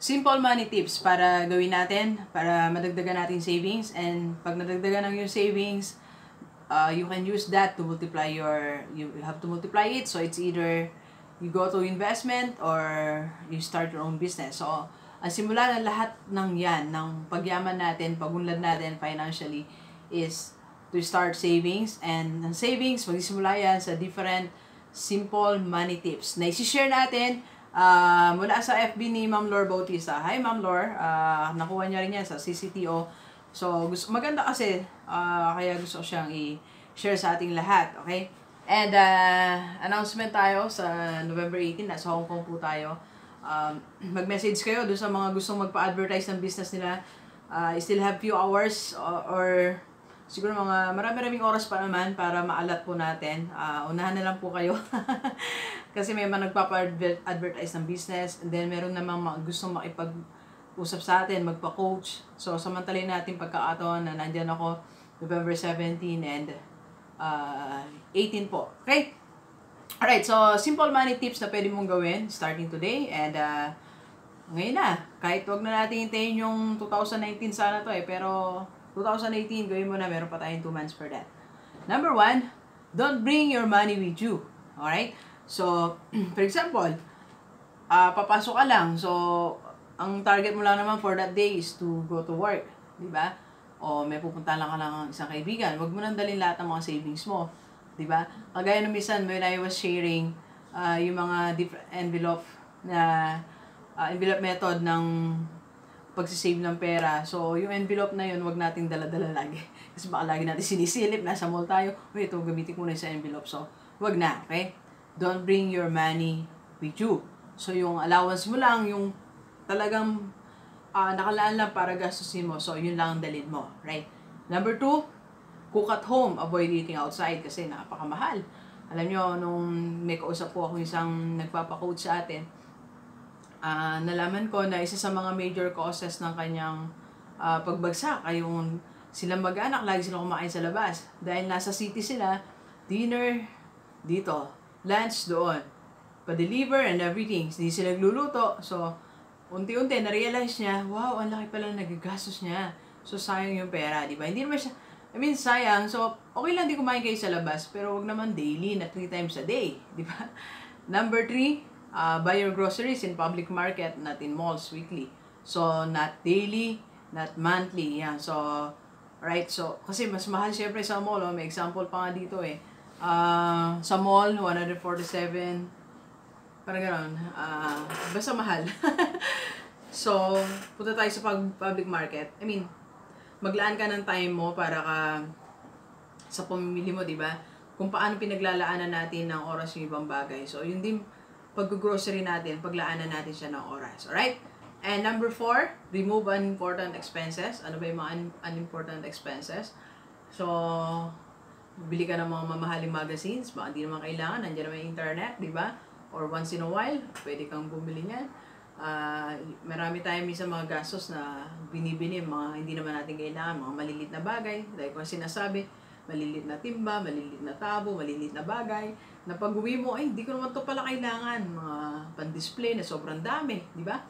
simple money tips para gawin natin, para madagdagan natin savings. And pag nadagdagan ng yung savings, you can use that to multiply you have to multiply it. So it's either you go to investment or you start your own business. So ang simula ng lahat ng yan, ng pagyaman natin, pagunlad natin financially, is to start savings. And ang savings, magsisimula yan sa different simple money tips na isi-share natin mula sa FB ni Ma'am Lor Bautista. Hi Ma'am Lor, nakuha niya rin yan sa CCTO. So maganda kasi, kaya gusto ko siyang i-share sa ating lahat, okay? And announcement tayo sa November 18, nasa Hong Kong po tayo. Mag-message kayo doon sa mga gustong magpa-advertise ng business nila. I still have few hours or siguro mga maraming oras pa naman para maalat po natin. Unahan na lang po kayo. Kasi may mga nagpapa-advertise ng business, and then meron namang mga gustong makipag-usap sa atin, magpa-coach. So samantalin natin pagkakataon na nandyan ako November 17 and 18 po. Okay? Alright, so simple money tips na pwede mong gawin starting today. And ngayon na, kahit wag na natin hintayin yung 2019 sana to pero 2018 gawin mo na, meron pa tayong 2 months for that. Number 1, don't bring your money with you. Alright? So, for example, papasok ka lang. So, ang target mo lang naman for that day is to go to work. Diba? O may pupunta lang ka ng isang kaibigan. Huwag mo nang dalhin lahat ng mga savings mo. Diba? Kagaya ng minsan, when I was sharing yung mga different envelope na envelope method ng pagsisave ng pera. So, yung envelope na yun, wag nating dala-dala lagi. Kasi baka lagi natin sinisilip, nasa mall tayo, ito, gamitin ko na sa envelope. So, wag na, okay? Don't bring your money with you. So, yung allowance mo lang, yung talagang nakalaan lang para gastusin mo. So, yun lang ang dalhin mo, right? Number 2, cook at home. Avoid eating outside kasi napakamahal. Alam nyo, nung may kausap po ako isang nagpapacoach sa atin, nalaman ko na isa sa mga major causes ng kanyang pagbagsak ay yung silang mag-anak, lagi silang kumain sa labas. Dahil nasa city sila, dinner dito, lunch doon, pa-deliver and everything. Hindi sila nagluluto. So, unti-unti, na-realize niya, wow, ang laki pala nagagastos niya. So, sayang yung pera, di ba? Hindi naman siya, sayang. So, okay lang di kumain kayo sa labas, pero wag naman daily na 3 times a day, di ba? Number 3, buy your groceries in public market, not in malls weekly. So, not daily, not monthly. Yan. So, right? So, kasi mas mahal syempre sa mall. May example pa nga dito sa mall, 147. Parang gano'n. Basta mahal. So, punta tayo sa public market. I mean, maglaan ka ng time mo para ka sa pamimili mo, di ba? Kung paano pinaglalaanan natin ng oras yung ibang bagay. So, yun din, pag-grocery natin, paglaanan natin siya ng oras. Alright? And number 4, remove unimportant expenses. Ano ba yung mga unimportant expenses? So, bili ka ng mga mamahaling magazines, baka hindi naman kailangan, nandiyan naman yung internet, di ba? Or once in a while, pwede kang bumili niyan. Marami tayong minsan mga gastos na binibili, mga hindi naman natin kailangan, mga malilit na bagay. Dahil kung sinasabi, malilit na timba, malilit na tabo, malilit na bagay, na pag-uwi mo, ay, hindi ko naman ito pala kailangan. Mga pan-display na sobrang dami, di ba?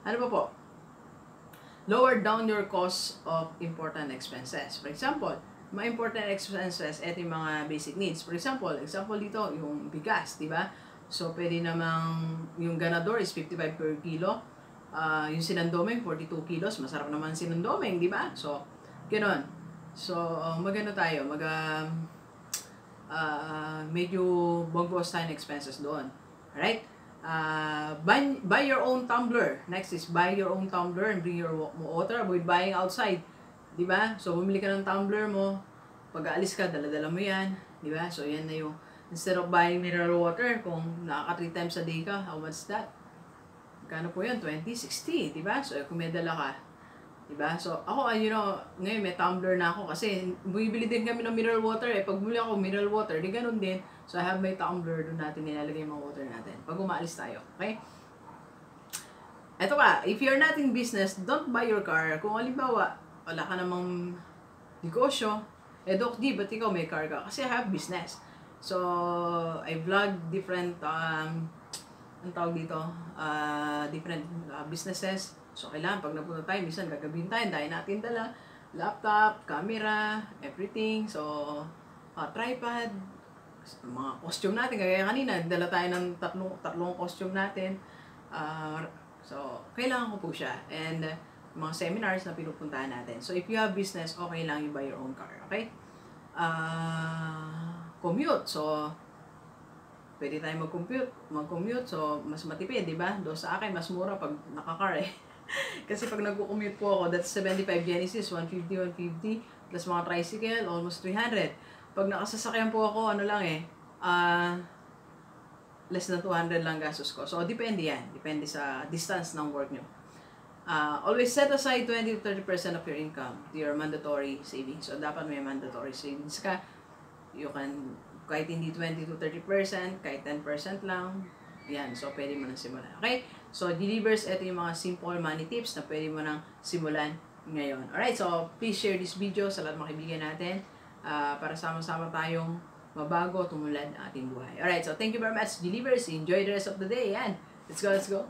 Ano pa po? Lower down your cost of important expenses. For example, mga important expenses, ito yung mga basic needs. For example dito, yung bigas, di ba? So, pwede namang, yung ganador is 55 per kilo. Yung sinandomeng, 42 kilos. Masarap naman sinandomeng, di ba? So, gano'n. So, magano tayo? Medyo bagos tayo ng expenses doon. Alright? Buy your own tumbler. Next is buy your own tumbler and bring your water. Avoid buying outside. Diba? So, bumili ka ng tumbler mo. Pag aalis ka, dala-dala mo yan. Diba? So, yan na yung, instead of buying mineral water, kung nakaka 3 times a day ka, how much that? Magkano po yan? 20, 60. Diba? So, kung may dala ka. Diba? So, ako, ngayon may tumbler na ako kasi bumibili din kami ng mineral water. Pag bumili ako mineral water, di ganun din. So, I have my tumbler. Doon natin nilalagay yung mga water natin. Pag umaalis tayo. Okay? Eto ka, if you're not in business, don't buy your car. Kung halimbawa, wala ka namang negosyo, Doc D, ba't ikaw may car ka? Kasi I have business. So, I vlog different ang tawag dito, different businesses. So, kailangan pag napunta tayo, minsan gagabihin tayo, dahil natin dala, laptop, camera, everything. So, tripod, mga costume natin. Kaya kanina, dala tayo ng tatlong costume natin. So, kailangan ko po siya. And, mga seminars na pinupuntahan natin. So, if you have business, okay lang you buy your own car. Okay? Commute. So, pwede tayo mag-commute. So, mas matipid, di ba? Doon sa akin, mas mura pag naka-car eh. Kasi pag nag-commute po ako, that's 75 Genesis, 150, plus mga tricycle, almost 300. Pag nakasasakyan po ako, ano lang eh, less than 200 lang gastos ko. So, depende yan. Depende sa distance ng work nyo. Always set aside 20 to 30% of your income to your mandatory savings. So, dapat may mandatory savings ka. You can, kahit hindi 20 to 30%, kahit 10% lang. Yan. So, pwede mo nang simulan. Okay? So, delivers, ito yung mga simple money tips na pwede mo nang simulan ngayon. Alright? So, please share this video sa lahat ng mga kaibigan natin para sama-sama tayong mabago, tumulad ang ating buhay. Alright? So, thank you very much, delivers. Enjoy the rest of the day. Yan. Let's go, let's go.